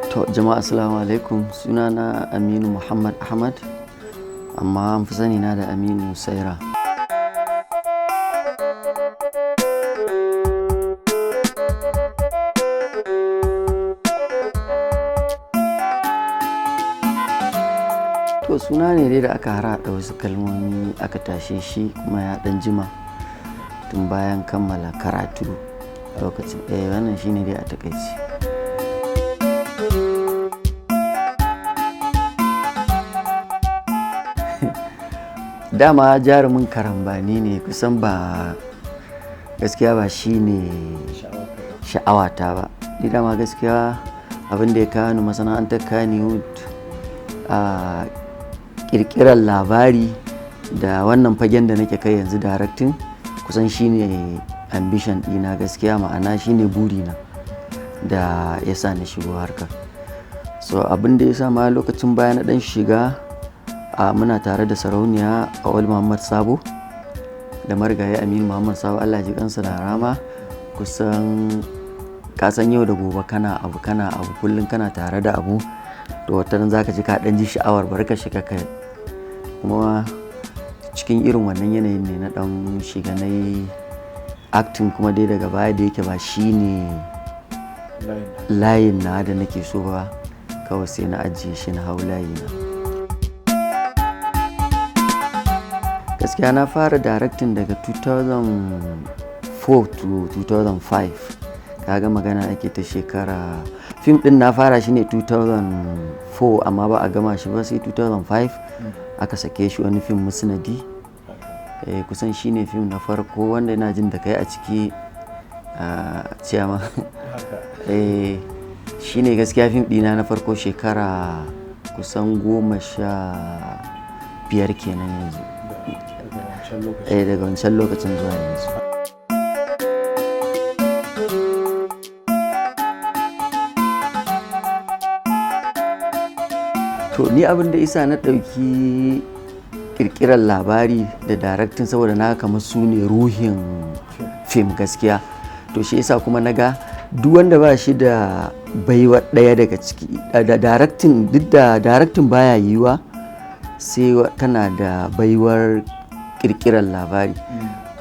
To jama'a assalamu alaikum, sunana Aminu Muhammad Ahmad, amma an fi sani na da Aminu Saira. To suna ne dai da aka harhaɗa wasu kalmomi aka tashe shi kuma ya ɗan jima tun bayan kammala karatu lokacin. Wannan shine dai a takaici. Dama jarumin karambani ne, kusan ba gaskiya ba shi ne sha'awata ba. Ni dama gaskiya abin da ya kawo ni masana'antar Kannywood a ƙirƙirar labari da wannan fagen da nake kai yanzu directing, kusan shi ne ambition ɗina gaskiya, ma'ana shi ne burina da ya sa ni shigo harkar. So abin da ya sa ma lokacin baya na ɗan shiga muna tare da sarauniya Awal Muhammad Sabo da marigayi Aminu Muhammad Sabo, Allah ji kansa da rama. Kusan kasan yau da gobe kana abu kullum kana tare da abu, to wataran zaka ji ka dan ji sha'awar bari ka shiga kai. Kuma cikin irin wannan yanayin ne na dan shiga nayi acting, kuma dai daga baya da yake ba shine layin na da nake so ba, kawai sai na ajiye shi na hau layi na. Gaskiya na fara directing daga 2004 to 2005, kaga magana ake ta shekara. Fim din na fara shi ne 2004 amma ba a gama shi ba sai 2005 aka sake shi, wani fim Musnadi. Kusan shi ne fim na farko wanda ina jin da kai a ciki ciyama. Shi ne gaskiya fim dina na farko, shekara kusan 15 kenan yanzu. Daga wancan lokacin zuwa yanzu. To ni abin da isa na ɗauki ƙirƙirar labari da directing saboda na kamar su ne ruhin fim gaskiya. To shi yasa kuma naga duk wanda ba shi da baiwa ɗaya daga ciki da directing, duk da directing baya yiwuwa sai kana da baiwar ƙirƙirar labari.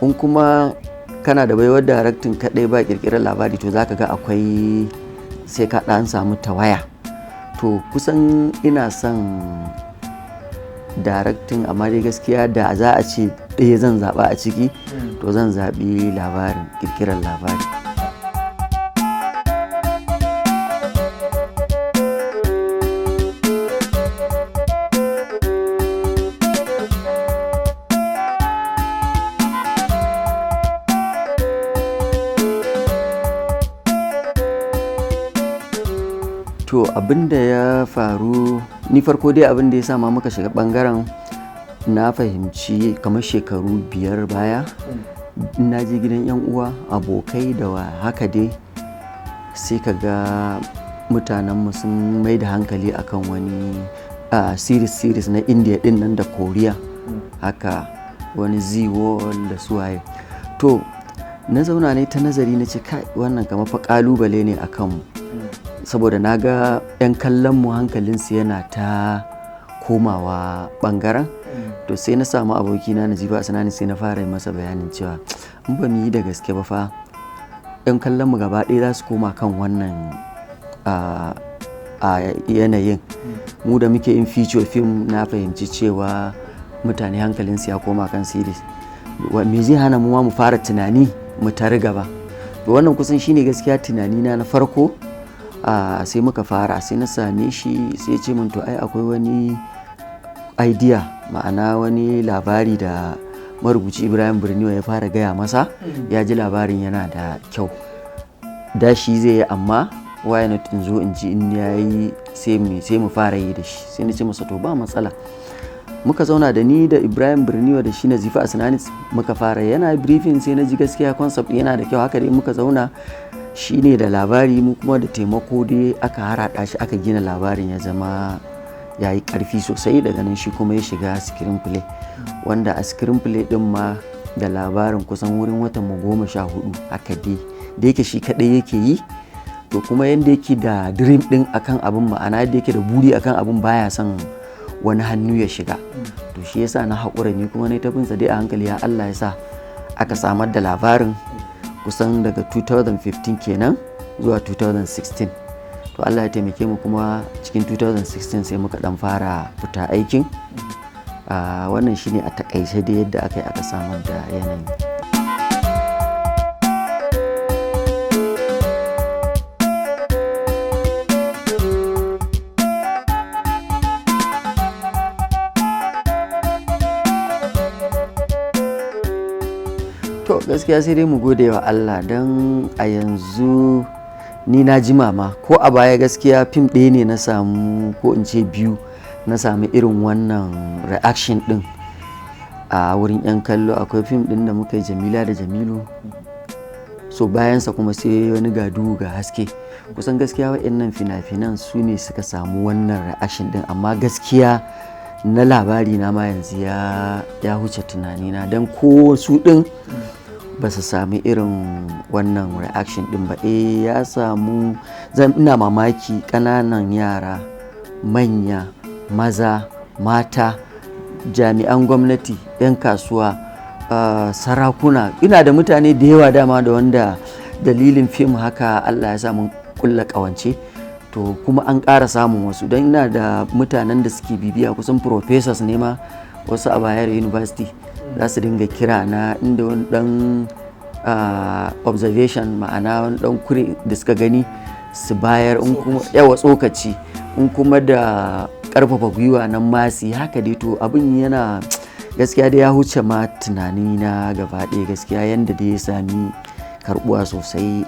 In kuma kana da baiwar directing kaɗai ba ƙirƙirar labari, to zaka ga akwai sai ka ɗan samu tawaya. To kusan ina son directing, amma dai gaskiya da za a ce ɗaya zan zaɓa a ciki, to zan zaɓi labarin, ƙirƙirar labari. To abin da ya faru, ni farko dai abin da ya sa ma muka shiga ɓangaren, na fahimci kamar shekaru 5 baya na je gidan 'yan uwa abokai da haka dai, sai ka ga mutanenmu sun mai da hankali akan wani series na India din nan da Korea, haka wani ziwo da suwaye. To na zauna ne ta nazari na ce kai, wannan kamar fa ƙalubale ne a kanmu, saboda na ga 'yan kallon mu hankalinsu yana ta komawa ɓangaren. To sai na samu abokina Nazifa Asanani, sai na fara masa bayanin cewa in ba mu yi da gaske ba fa 'yan kallon mu gaba ɗaya za su koma kan wannan yanayin. Mu da muke yin feature film, na fahimci cewa mutane hankalinsu ya koma kan series. Me zai hana mu ma mu fara tunani mu tare gaba? To wannan kusan shine gaskiya tunanina na farko. Sai muka fara, sai na same shi, sai ce min to ai akwai wani idea, ma'ana wani labari da marubuci Ibrahim Birniwa ya fara gaya masa, ya ji labarin yana da kyau, da shi zai yi, amma why not in zo in ji in yayi sai mu fara yi da shi. Sai na ce masa to ba matsala. Muka zauna da ni da Ibrahim Birniwa da shi Nazifa Asanani, muka fara, yana briefing, sai na ji gaskiya concept yana da kyau. Haka dai muka zauna, shi ne da labari, mu kuma da taimako dai aka harhaɗa shi, aka gina labarin ya zama ya yi ƙarfi sosai. Daga nan shi kuma ya shiga screenplay, wanda a screenplay ɗin ma da labarin kusan wurin watan mu 14 haka dai, da yake shi kaɗai yake yi. to kuma yanda yake da dream din akan abin, ma'ana yadda yake da buri akan abin, baya son wani hannu ya shiga. To shi yasa na haƙura ni kuma na ta bin sa dai a hankali, ya Allah ya sa aka samar da labarin kusan daga 2015 kenan zuwa 2016. To Allah ya taimake mu kuma cikin 2016 sai muka dan fara fita aikin. Wannan shine a takaice da yadda aka yi aka samar da yanayi. To gaskiya sai dai mu gode wa Allah, don a yanzu ni na jima ma, ko a baya gaskiya fim ɗaya ne na samu, ko in ce biyu na samu irin wannan reaction ɗin a wurin 'yan kallo. Akwai fim ɗin da muka yi Jamila da Jamilu, so bayansa kuma sai wani ga duhu ga haske. Kusan gaskiya waɗannan fina-finan su ne suka samu wannan reaction ɗin, amma gaskiya na labari na ma yanzu ya huce tunanina, don ko su ɗin ba su sami irin wannan reaction din ba. Ya samu, ina mamaki ƙananan yara, manya, maza, mata, jami'an gwamnati, 'yan kasuwa, sarakuna, ina da mutane da yawa dama da wanda dalilin fim haka Allah ya sa mun kulla ƙawance. To kuma an ƙara samun wasu, don ina da mutanen da suke bibiya, kusan professors ne ma wasu a Bayero University za su dinga kira na, inda wani dan observation, ma'ana wani dan kure da suka gani su bayar, in kuma yawa tsokaci, in kuma da karfafa gwiwa nan masi haka dai. To abin yana gaskiya da ya huce ma tunani na gaba ɗaya gaskiya, yanda da ya sami karbuwa sosai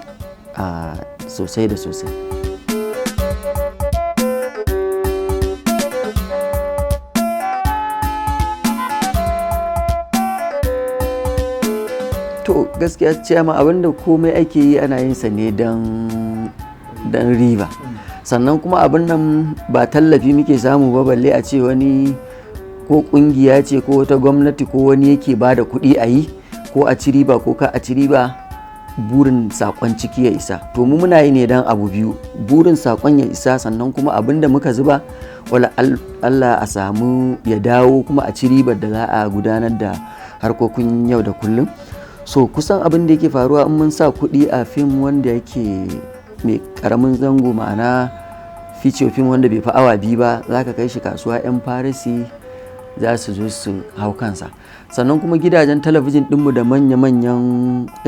sosai da sosai. To gaskiya ce ma, abinda komai ake yi ana yin sa ne don riba. Sannan kuma abin nan ba tallafi muke samu ba, balle a ce wani ko kungiya ce ko wata gwamnati ko wani yake ba da kuɗi a yi, ko a ci riba ko ka a ci riba. Burin sakon ciki ya isa. To mu muna yi ne don abu biyu, burin sakon ya isa, sannan kuma abin da muka zuba wala Allah a samu ya dawo, kuma a ci ribar da za a gudanar da harkokin yau da kullum. So kusan abin da yake faruwa in mun sa kuɗi a fim wanda yake mai ƙaramin zango, ma'ana feature film wanda bai fi awa 2 ba, za ka kai shi kasuwa 'yan farisi za su zo su hau kansa. Sannan kuma gidajen talabijin ɗinmu da manya-manyan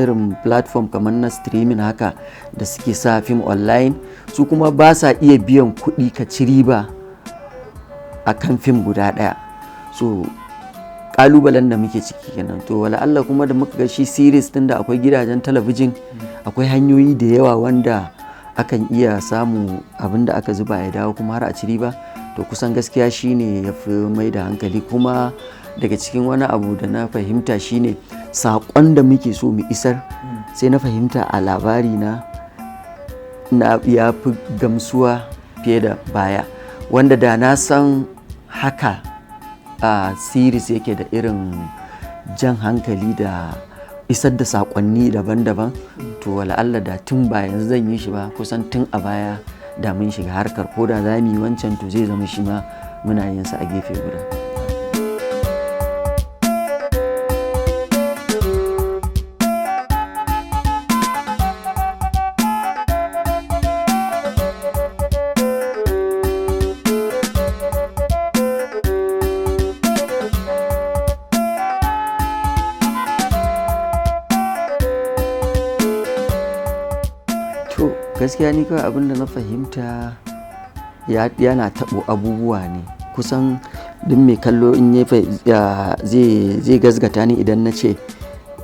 irin platform kamar na streaming haka da suke sa fim online, su kuma ba sa iya biyan kuɗi ka ci riba a kan fim guda ɗaya. So kalubalen da muke ciki kenan. To wala Allah kuma da muka ga shi series din da akwai gidajen talabijin, akwai hanyoyi da yawa wanda akan iya samu abin da aka zuba ya dawo kuma har a ci riba. To kusan gaskiya shine ya fi mai da hankali. Kuma daga cikin wani abu da na fahimta shine saƙon da muke so mu isar, sai na fahimta a labari na ya fi gamsuwa fiye da baya, wanda da na san haka series yake da irin jan hankali da isar da sakonni daban-daban, to wala Allah da tun ba yanzu zan yi shi ba, kusan tun a baya da mun shiga harkar, ko da za mu yi wancan to zai zama shi ma muna yin sa a gefe guda. To gaskiya ni kawai abinda na fahimta yana taɓo abubuwa ne, kusan duk mai kallo in zai gazgata ni idan na ce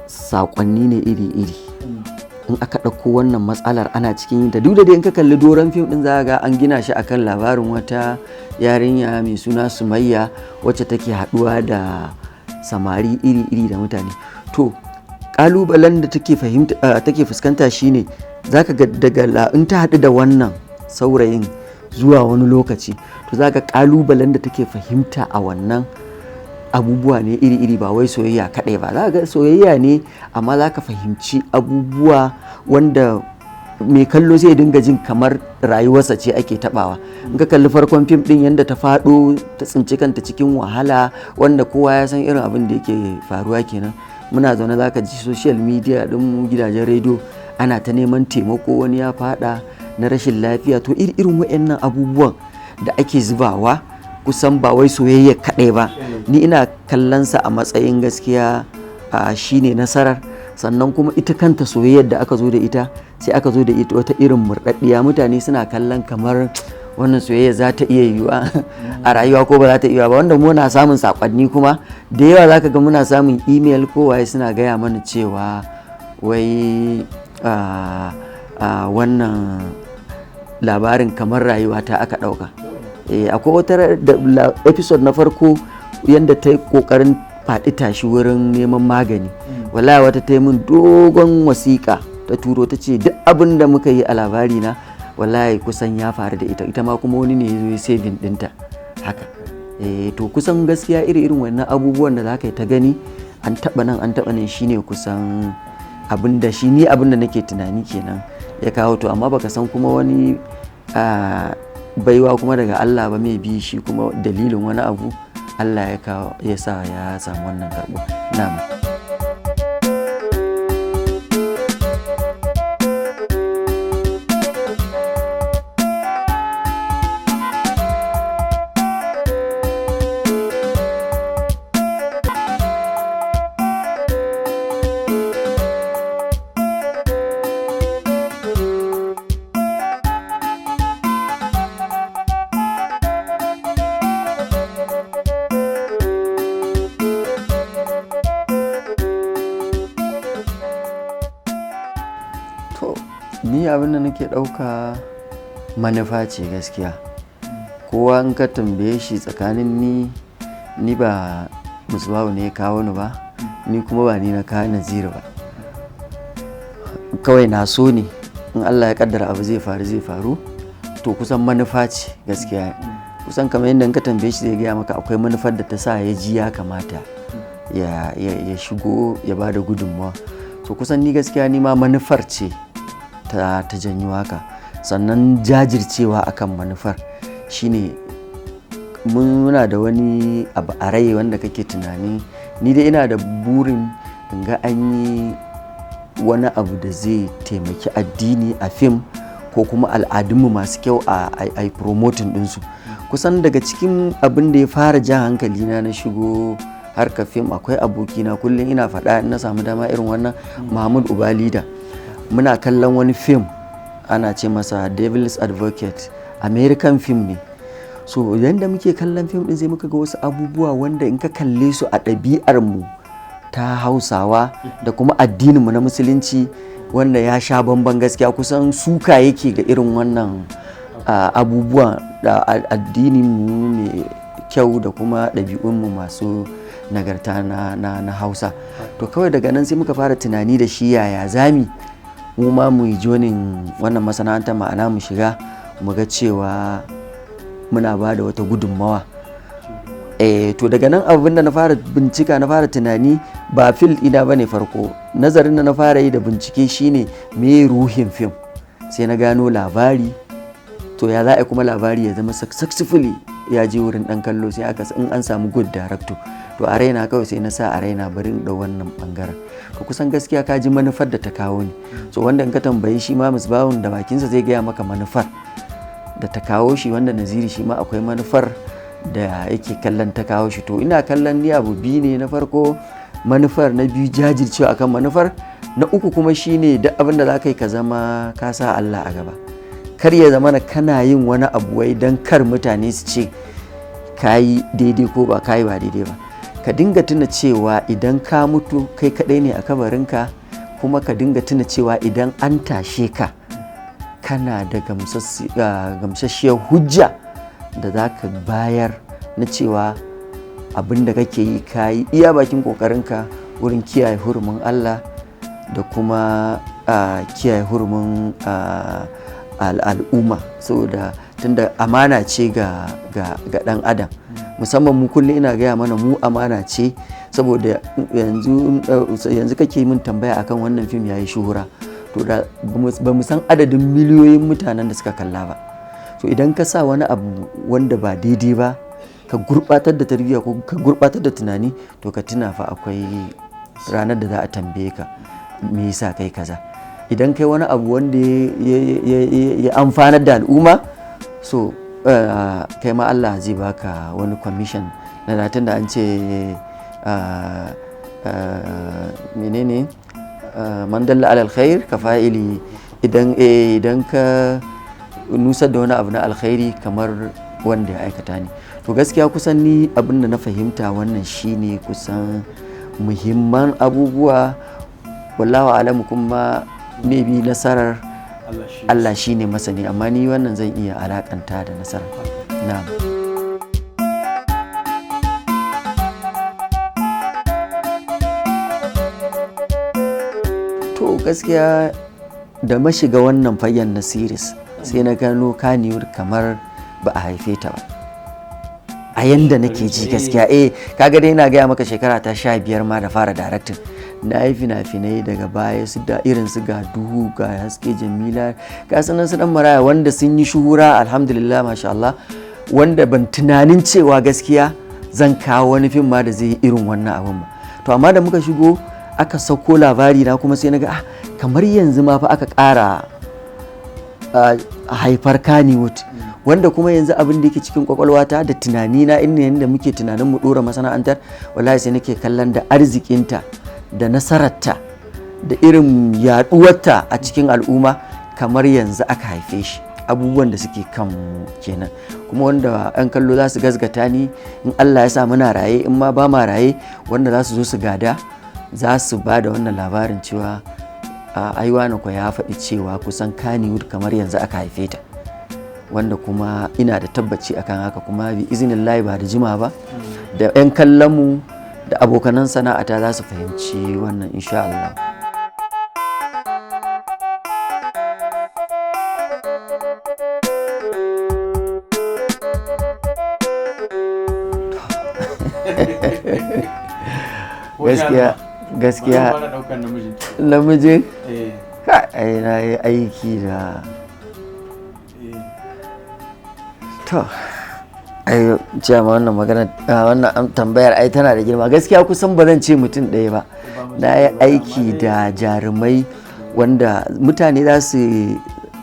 saƙonni ne iri-iri. In aka ɗauko wannan matsalar ana cikin yin ta, duk da dai in ka kalli doron fim ɗin za ga an gina shi akan labarin wata yarinya mai suna Sumayya wacce take haɗuwa da samari iri-iri da mutane. To ƙalubalen da take fuskanta shine zaka ga daga in ta haɗu da wannan saurayin zuwa wani lokaci, to zaka ƙalubalen da take fahimta a wannan abubuwa ne iri-iri, ba wai soyayya kaɗai ba. Za ga soyayya ne, amma za ka fahimci abubuwa wanda mai kallo zai dinga jin kamar rayuwarsa ce ake tabawa. In ka kalli farkon fim din yadda ta faɗo ta tsinci kanta cikin wahala, wanda kowa ya san irin abin da yake faruwa kenan. Muna zaune za ka ji social media din gidajen rediyo ana ta neman taimako, wani ya faɗa na rashin lafiya. To irin waɗannan abubuwan da ake zubawa kusan ba wai soyayya kaɗai ba, ni ina kallonsa a matsayin gaskiya shine nasarar. Sannan kuma ita kanta soyayyar da aka zo da ita, sai aka zo da ita wata irin murɗaɗɗiya. Mutane suna kallon kamar wannan soyayya za ta iya yiwuwa a rayuwa ko ba za ta iya ba, wanda muna samun sakonni kuma da yawa zaka ga muna samun email ko waye suna gaya mana cewa wai wannan labarin kamar rayuwa ta aka ɗauka. Akwai wata episode na farko yadda ta yi ƙoƙarin faɗi tashi wurin neman magani. Wallahi wata ta yi min dogon wasiƙa ta turo ta ce duk abin da muka yi a labari na wallahi kusan ya faru da ita ma kuma wani ne ya zo ya saving ɗinta haka. To kusan gaskiya irin wannan abubuwan da za ka yi ta gani an taɓa nan shine kusan abin da nake tunani kenan ya kawo. To amma baka san kuma wani baiwa kuma daga Allah ba, mai bi shi kuma dalilin wani abu Allah ya sa ya samu wannan karɓo. Na'am. Ni abin da nake ɗauka manufa ce gaskiya. Kowa in ka tambaye shi tsakanin ni ba Musbahu ne ya kawo ni ba, ni kuma ba ni na kawo Naziru ba. Kawai na so ne in Allah ya kaddara abu zai faru. To kusan manufa ce gaskiya. Kusan kamar yadda in ka tambaye shi zai gaya maka akwai manufar da ta sa ya ji ya kamata ya shigo ya bada gudunmawa. So kusan ni gaskiya ni ma manufar ce ta janyo haka. Sannan jajircewa akan manufar shine muna da wani abu a rai wanda kake tunani. Ni dai ina da burin in ga an yi wani abu da zai taimaki addini a fim ko kuma al'adunmu masu kyau a promoting ɗinsu. Kusan daga cikin abin da ya fara jan hankalina na shigo harkar fim akwai abokina, kullum ina faɗa na samu dama irin wannan, Mahmud Ubalida. Muna kallon wani fim ana ce masa Devil's Advocate, American film ne. So yanda muke kallon fim din sai muka ga wasu abubuwa wanda in ka kalle su a ɗabi'ar mu ta Hausawa da kuma addinin mu na Musulunci wanda ya sha bamban gaskiya. Kusan suka yake ga irin wannan abubuwa da addinin mu mai kyau da kuma ɗabi'un mu masu nagarta na Hausa. To kawai daga nan sai muka fara tunani da shi yaya zami mu ma mu yi joinin wannan masana'antar, ma'ana mu shiga mu ga cewa muna ba da wata gudunmawa. To daga nan abin da na fara bincika, na fara tunani ba fil ina ba ne farko. Nazarin da na fara yi da bincike shine me ruhin fim. Sai na gano labari. To ya za a kuma labari ya zama successfully ya je wurin ɗan kallo, sai aka in an samu good director. To a raina kawai sai na sa a raina bari in ɗau wannan ɓangaren. To kusan gaskiya ka ji manufar da ta kawo ni. So wanda in ka tambayi shi ma Musbahun da bakinsa zai gaya maka manufar da ta kawo shi, wanda Naziri shi ma akwai manufar da yake kallon ta kawo shi. To ina kallon ni abu biyu ne, na farko manufar, na biyu jajircewa akan manufar, na uku kuma shine duk abin da za ka yi ka zama ka sa Allah a gaba. Kar ya zama kana yin wani abu wai don kar mutane su ce ka yi daidai ko ba ka yi ba daidai ba. Ka dinga tuna cewa idan ka mutu kai kaɗai ne a kabarinka, kuma ka dinga tuna cewa idan an tashe ka kana da gamsasshiyar hujja da za ka bayar na cewa abin da kake yi ka yi iya bakin ƙoƙarinka wurin kiyaye hurumin Allah da kuma kiyaye hurumin al'umma, saboda tunda amana ce ga ɗan adam. Musamman mu kullum ina gaya mana mu amana ce, saboda yanzu kake min tambaya akan wannan fim yayi shuhura. to da ba mu san adadin miliyoyin mutanen da suka kalla ba. So idan ka sa wani abu wanda ba daidai ba ka gurbatar da tarbiyya ko ka gurbatar da tunani, to ka tuna fa akwai ranar da za a tambaye ka me yasa kai kaza. Idan kai wani abu wanda ya amfanar da al'umma, so kai ma Allah zai baka wani commission na latin da an ce menene man dalla alal khair ka fa'ili. Idan ka nusar da wani abu na alkhairi kamar wanda ya aikata ne. To gaskiya kusan ni abin da na fahimta wannan shine kusan muhimman abubuwa, wallahu alamu, kuma maybe nasarar Allah shine masani, amma ni wannan zan iya alakanta da nasarar. Na'am. To gaskiya da mashiga wannan fagen na series sai na gano Kannywood kamar ba a haife ta ba a yanda nake ji gaskiya. Kaga dai ina gaya maka shekara ta 15 ma da fara directing. Na yi fina-finai daga baya su da irin su ga duhu, ga haske, Jamila, ga sanan su dan maraya wanda sun yi shuhura alhamdulillah masha Allah, wanda ban tunanin cewa gaskiya zan kawo wani fim ma da zai yi irin wannan abin ba. To amma da muka shigo aka sauko labari na kuma sai na ga kamar yanzu ma fa aka ƙara haifar Kannywood, wanda kuma yanzu abin da yake cikin kwakwalwata da tunanina inda yanda muke tunanin mu dora masana'antar, wallahi sai nake kallon da arzikinta da nasararta da irin yaduwarta a cikin al'umma kamar yanzu aka haife shi. Abubuwan da suke kan kenan, kuma wanda 'yan kallo za su gazgata ni in Allah ya sa muna raye, in ma ba ma raye, wanda za su zo su gada za su ba da wannan labarin cewa aiwana ko ya faɗi cewa kusan Kannywood kamar yanzu aka haife ta, wanda kuma ina da tabbaci akan haka, kuma bi iznillahi ba da jima ba da 'yan kallonmu da abokanan sana'ata za su fahimci wannan insha Allah. gaskiya namijin na yi aiki da to wannan magana wannan tambayar tana da girma gaskiya. Kusan ba zan ce mutum ɗaya ba, na yi aiki da jarumai wanda mutane za su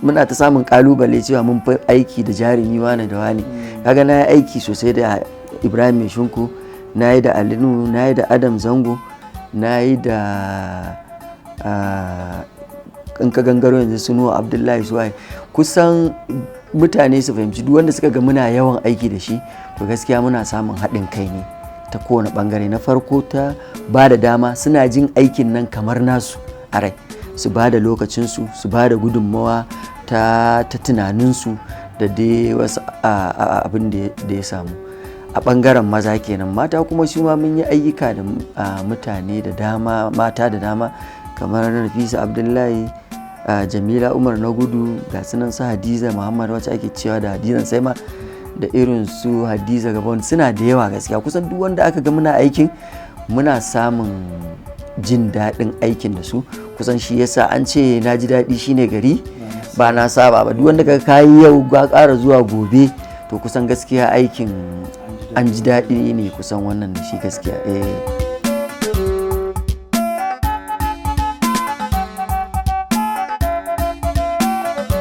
muna ta samun kalubale cewa mun fi aiki da jarumi wane da wane. Kaga na yi aiki sosai da Ibrahim Mai Shinku, na yi da Alinu, na yi da Adam Zango, na yi da in ka gangaro yanzu Sunuwa Abdullahi Suwaye. Kusan mutane su fahimci duk wanda suka ga muna yawan aiki da shi, to gaskiya muna samun haɗin kai ne ta kowane ɓangare. Na farko ta ba da dama, suna jin aikin nan kamar nasu a rai, su ba da lokacinsu, su ba da gudunmawa ta tunaninsu da dai wasu abin da ya samu. A ɓangaren maza kenan. Mata kuma shi ma mun yi ayyuka da mutane da dama, mata da dama kamar Nafisa Abdullahi, Jamila Umar na gudu, ga sunan su Hadiza Muhammad wacce ake cewa da Hadizan Saima, da irin su Hadiza Gabon, suna da yawa gaskiya. Kusan duk wanda aka ga muna aikin muna samun jin daɗin aikin da su. Kusan shi yasa an ce na ji daɗi shine gari ba na saba ba. Duk wanda ka kayi yau ga ƙara zuwa gobe, to kusan gaskiya aikin an ji daɗi ne kusan wannan da shi gaskiya.